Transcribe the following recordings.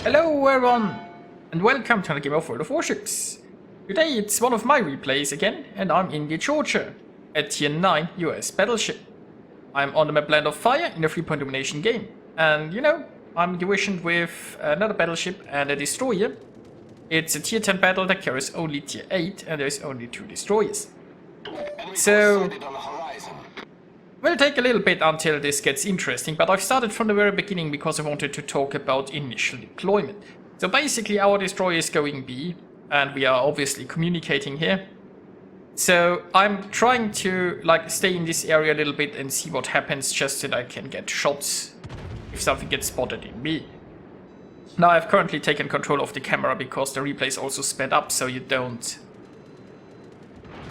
Hello everyone, and welcome to another game of World of Warships. Today it's one of my replays again, and I'm in the Georgia, a tier 9 US battleship. I'm on the map Land of Fire in a 3-point domination game, and you know, I'm divisioned with another battleship and a destroyer. It's a tier 10 battle that carries only tier 8, and there's only 2 destroyers. So will take a little bit until this gets interesting, but I've started from the very beginning because I wanted to talk about initial deployment. So basically our destroyer is going B, and we are obviously communicating here. So I'm trying to stay in this area a little bit and see what happens, just so that I can get shots if something gets spotted in B. Now I've currently taken control of the camera because the replay is also sped up so you don't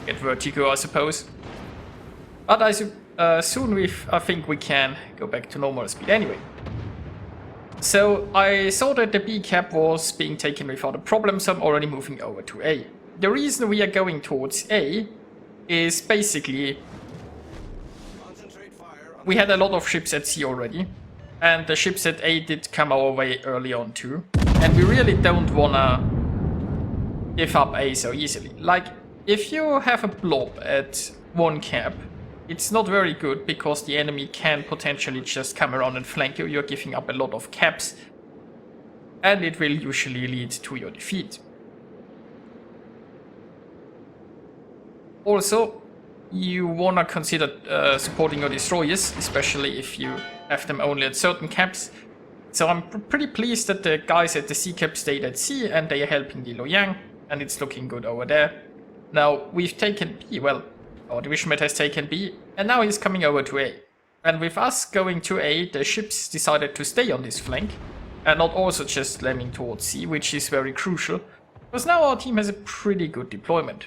get vertigo, I suppose. But soon I think we can go back to normal speed anyway. So I saw that the B cap was being taken without a problem, so I'm already moving over to A. The reason we are going towards A is basically we had a lot of ships at C already, and the ships at A did come our way early on too, and we really don't wanna give up A so easily. Like, if you have a blob at 1 cap, it's not very good because the enemy can potentially just come around and flank you. You're giving up a lot of caps, and it will usually lead to your defeat. Also, you wanna consider supporting your destroyers, especially if you have them only at certain caps. So I'm pretty pleased that the guys at the C cap stayed at C and they are helping the Loyang, and it's looking good over there. Now we've taken B, well, our division mate has taken B, and now he's coming over to A. And with us going to A, the ships decided to stay on this flank, and not also just landing towards C, which is very crucial, because now our team has a pretty good deployment.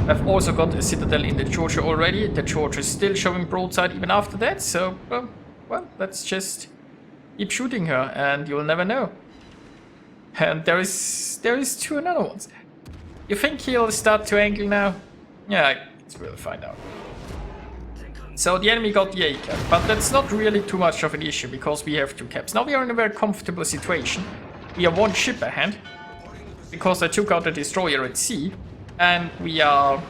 I've also got a citadel in the Georgia already. The Georgia is still showing broadside even after that, so, well, let's just keep shooting her, and you'll never know. And there is 2 another ones. You think he'll start to angle now? Yeah, I guess we'll find out. So the enemy got the A cap, but that's not really too much of an issue because we have 2 caps. Now we are in a very comfortable situation. We are 1 ship ahead because I took out the destroyer at C, and we are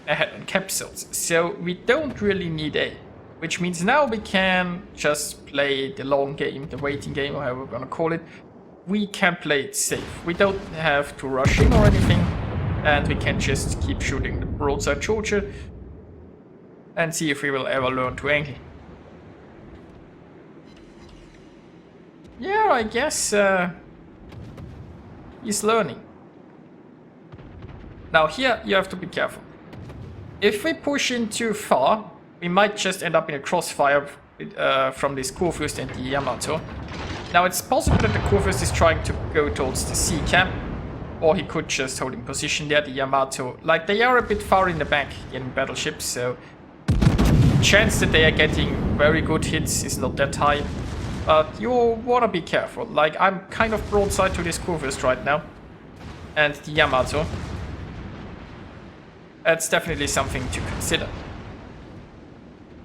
ahead on cap cells. So we don't really need A, which means now we can just play the long game, the waiting game, or however we're gonna call it. We can play it safe. We don't have to rush in or anything. And we can just keep shooting the broadside Georgia and see if we will ever learn to angle. Yeah, I guess he's learning. Now here you have to be careful. If we push in too far, we might just end up in a crossfire from this Kurfürst and the Yamato. Now it's possible that the Kurfürst is trying to go towards the C camp, or he could just hold in position there. The Yamato, they are a bit far in the back in battleships, so the chance that they are getting very good hits is not that high. But you wanna be careful. I'm kind of broadside to this Kurfürst right now, and the Yamato. That's definitely something to consider.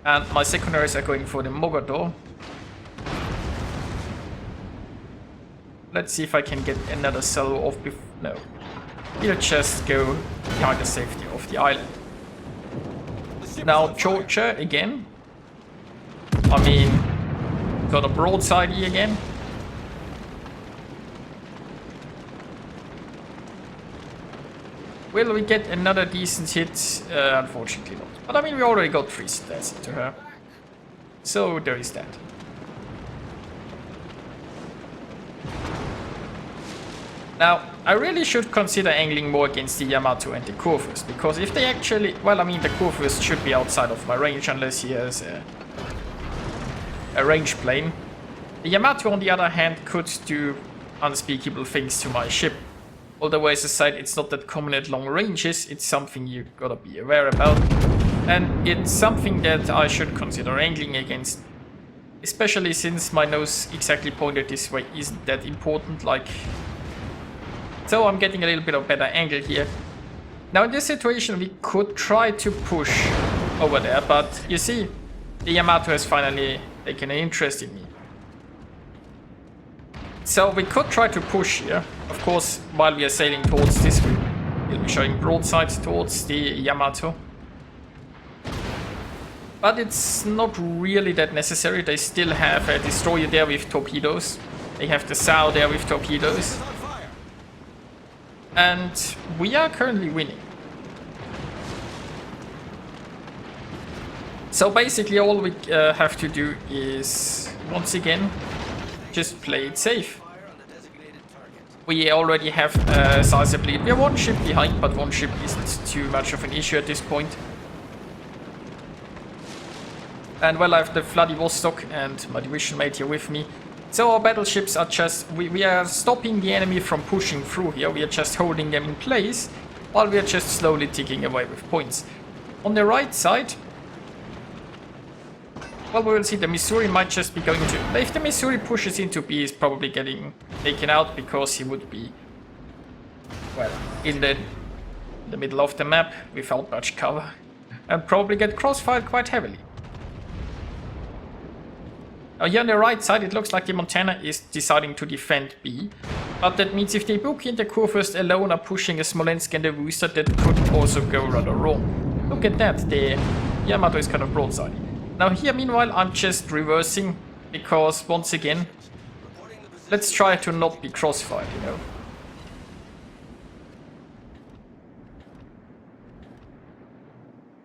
And my secondaries are going for the Mogador. Let's see if I can get another salvo off before. No. He'll just go behind the safety of the island. Now Georgia again. I mean, got a broadside E again. Will we get another decent hit? Unfortunately not. But I mean, we already got 3 stats into her. So there is that. Now, I really should consider angling more against the Yamato and the Kurfürst, because if they actually... Well, I mean, the Kurfürst should be outside of my range unless he has a range plane. The Yamato, on the other hand, could do unspeakable things to my ship. Although, as I said, it's not that common at long ranges, it's something you gotta be aware about. And it's something that I should consider angling against. Especially since my nose exactly pointed this way isn't that important, So I'm getting a little bit of better angle here. Now in this situation we could try to push over there, but you see, the Yamato has finally taken an interest in me. So we could try to push here. Of course, while we are sailing towards this, we'll be showing broadsides towards the Yamato. But it's not really that necessary. They still have a destroyer there with torpedoes. They have the Sao there with torpedoes. And we are currently winning. So basically all we have to do is, once again, just play it safe. We already have a sizable lead. We are one ship behind, but one ship isn't too much of an issue at this point. And well, I have the Vladivostok and my division mate here with me. So our battleships are just, we are stopping the enemy from pushing through here. We are just holding them in place, while we are just slowly ticking away with points. On the right side, well, we will see the Missouri might just be going to... If the Missouri pushes into B, he's probably getting taken out because he would be, well, in the middle of the map without much cover. And probably get crossfired quite heavily. Now here on the right side, it looks like the Montana is deciding to defend B. But that means if the Ibuki and the Kurfürst alone are pushing a Smolensk and a Worcester, that could also go rather wrong. Look at that, the Yamato is kind of broadside. Now here, meanwhile, I'm just reversing, because once again, let's try to not be crossfired, you know.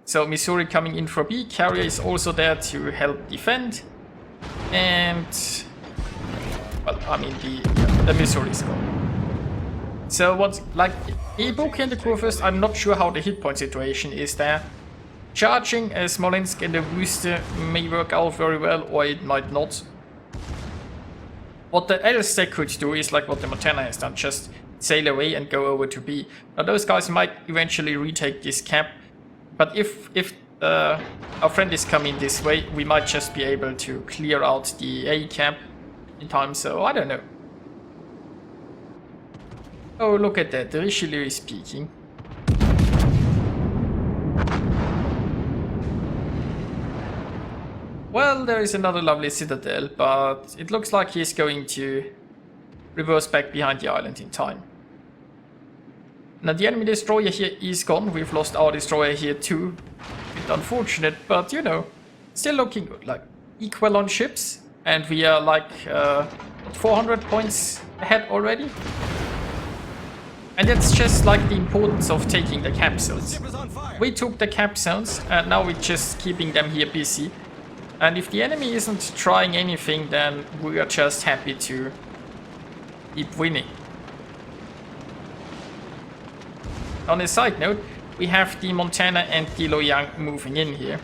So Missouri coming in for B, Carrier is also there to help defend. And, well, I mean, the Missouri is gone. So what's, like, Ibuki and the Kurfürst, I'm not sure how the hit point situation is there. Charging a Smolensk and a Worcester may work out very well, or it might not. What else they could do is like what the Montana has done, just sail away and go over to B. Now those guys might eventually retake this cap, but if our friend is coming this way, we might just be able to clear out the A cap in time, so I don't know. Oh, look at that, the Richelieu is peeking. Well, there is another lovely citadel, but it looks like he's going to reverse back behind the island in time. Now the enemy destroyer here is gone, we've lost our destroyer here too. Bit unfortunate, but you know, still looking good, like equal on ships, and we are like 400 points ahead already. And that's just like the importance of taking the cap zones. We took the cap zones, and now we're just keeping them here busy. And if the enemy isn't trying anything, then we are just happy to keep winning. On a side note, we have the Montana and the Loyang moving in here.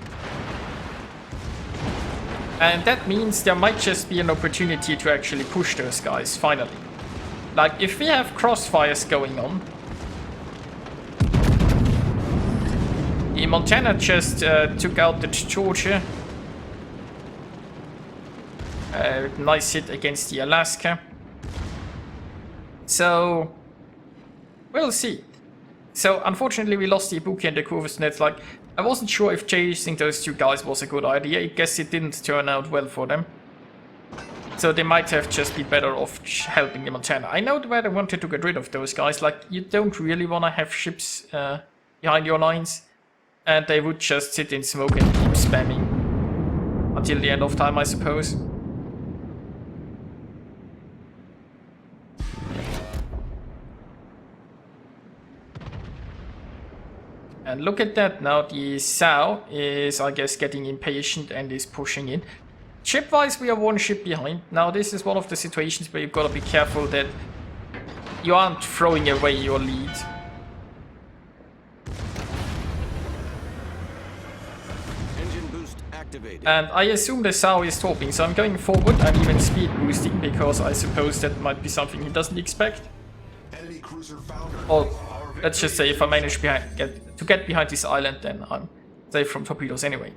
And that means there might just be an opportunity to actually push those guys, finally. Like, if we have crossfires going on, the Montana just took out the Georgia. Nice hit against the Alaska. So, we'll see. So, unfortunately, we lost the Ibuki and the Kurfürst, and it's like, I wasn't sure if chasing those two guys was a good idea. I guess it didn't turn out well for them. So they might have just been better off helping the Montana. I know why they wanted to get rid of those guys. Like, you don't really want to have ships behind your lines. And they would just sit in smoke and keep spamming. Until the end of time, I suppose. And look at that now, the Sao is, I guess, getting impatient and is pushing in. Ship-wise, we are one ship behind. Now, this is one of the situations where you've got to be careful that you aren't throwing away your lead. Engine boost activated. And I assume the Sao is torping, so I'm going forward. I'm even speed boosting, because I suppose that might be something he doesn't expect. Enemy cruiser found. Or, let's just say if I manage to get behind this island, then I'm safe from torpedoes anyway.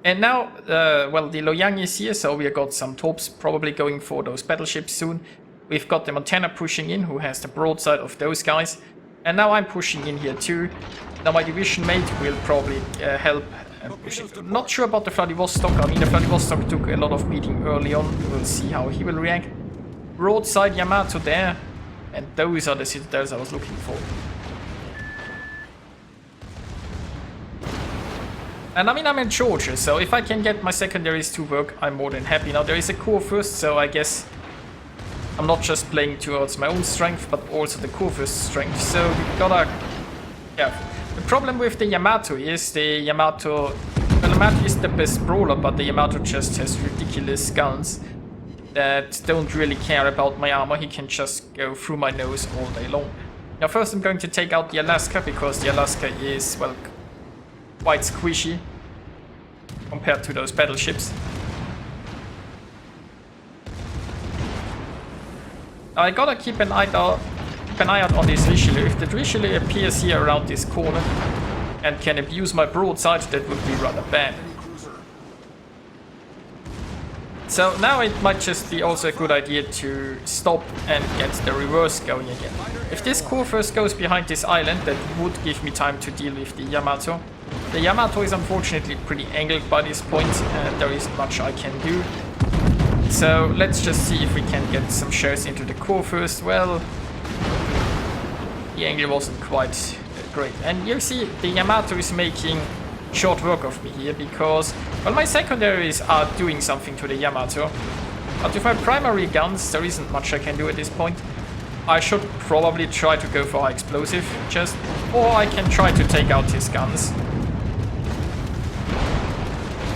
And now, well, the Loyang is here, so we got some torps probably going for those battleships soon. We've got the Montana pushing in, who has the broadside of those guys. And now I'm pushing in here too. Now my division mate will probably help and push it. Not sure about the Vladivostok. I mean, the Vladivostok took a lot of beating early on. We'll see how he will react. broadside Yamato there, and those are the citadels I was looking for. And I mean, I'm in Georgia, so if I can get my secondaries to work, I'm more than happy. Now, there is a Kurfürst, so I guess I'm not just playing towards my own strength, but also the Kurfürst's strength, so we gotta... Yeah. The problem with the Yamato is the Yamato... Well, the Yamato is the best brawler, but the Yamato just has ridiculous guns that don't really care about my armor. He can just go through my nose all day long. Now, first I'm going to take out the Alaska, because the Alaska is, well, quite squishy compared to those battleships. Now I gotta keep an eye out on this Richelieu. If the Richelieu appears here around this corner and can abuse my broadside, that would be rather bad. So now it might just be also a good idea to stop and get the reverse going again. If this Kurfürst goes behind this island, that would give me time to deal with the Yamato. The Yamato is unfortunately pretty angled by this point, and there isn't much I can do. So let's just see if we can get some shares into the Kurfürst. Well, the angle wasn't quite great. And you see, the Yamato is making short work of me here, because, well, my secondaries are doing something to the Yamato. But with my primary guns, there isn't much I can do at this point. I should probably try to go for high explosive, or I can try to take out his guns,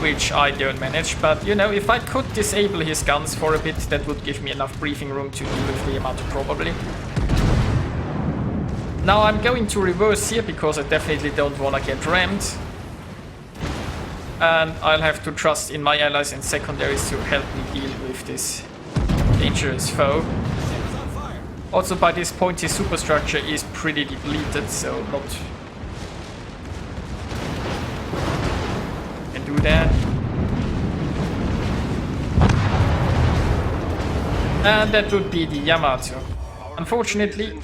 which I don't manage. But, you know, if I could disable his guns for a bit, that would give me enough breathing room to deal with the Yamato, probably. Now I'm going to reverse here, because I definitely don't want to get rammed. And I'll have to trust in my allies and secondaries to help me deal with this dangerous foe. Also, by this point, his superstructure is pretty depleted, so not... Can do that. And that would be the Yamato. Unfortunately,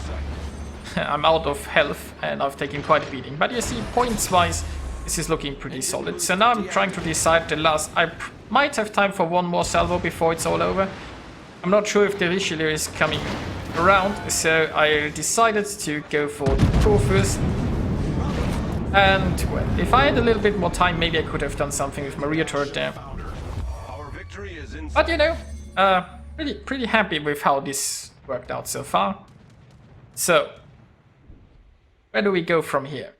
I'm out of health and I've taken quite a beating. But you see, points-wise, this is looking pretty solid. So now I'm trying to decide the last... I might have time for one more salvo before it's all over. I'm not sure if the Richelieu is coming around, so I decided to go for the Kurfürst. And, well, if I had a little bit more time, maybe I could have done something with Maria turret there. But, you know, pretty happy with how this worked out so far. So, where do we go from here?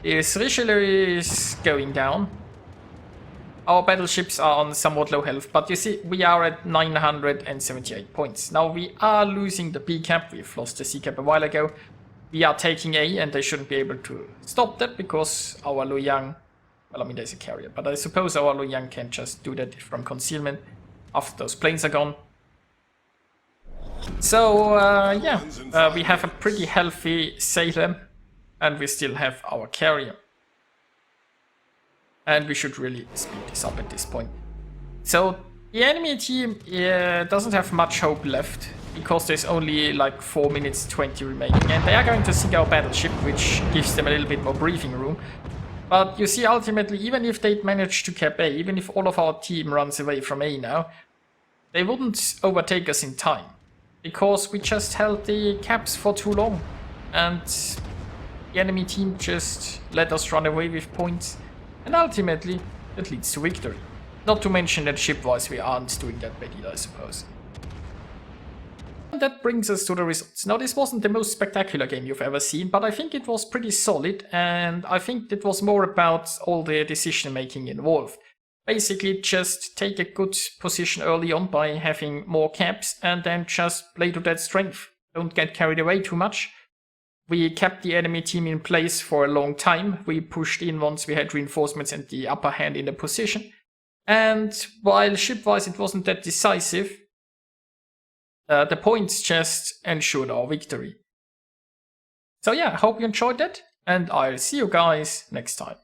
This Richelieu is going down. Our battleships are on somewhat low health, but you see, we are at 978 points. Now, we are losing the B cap. We've lost the C cap a while ago. We are taking A, and they shouldn't be able to stop that, because our Luoyang... Well, I mean, there's a carrier, but I suppose our Luoyang can just do that from concealment after those planes are gone. So, yeah, we have a pretty healthy Salem, and we still have our carrier. And we should really speed this up at this point. So, the enemy team doesn't have much hope left, because there's only like 4 minutes 20 remaining. And they are going to sink our battleship, which gives them a little bit more breathing room. But you see, ultimately, even if they'd manage to cap A, even if all of our team runs away from A now, they wouldn't overtake us in time. Because we just held the caps for too long. And the enemy team just let us run away with points. And ultimately, that leads to victory. Not to mention that ship-wise we aren't doing that bad either, I suppose. And that brings us to the results. Now, this wasn't the most spectacular game you've ever seen, but I think it was pretty solid, and I think it was more about all the decision-making involved. Basically, just take a good position early on by having more caps, and then just play to that strength. Don't get carried away too much. We kept the enemy team in place for a long time. We pushed in once we had reinforcements and the upper hand in the position. And while ship-wise it wasn't that decisive, the points just ensured our victory. So yeah, I hope you enjoyed that, and I'll see you guys next time.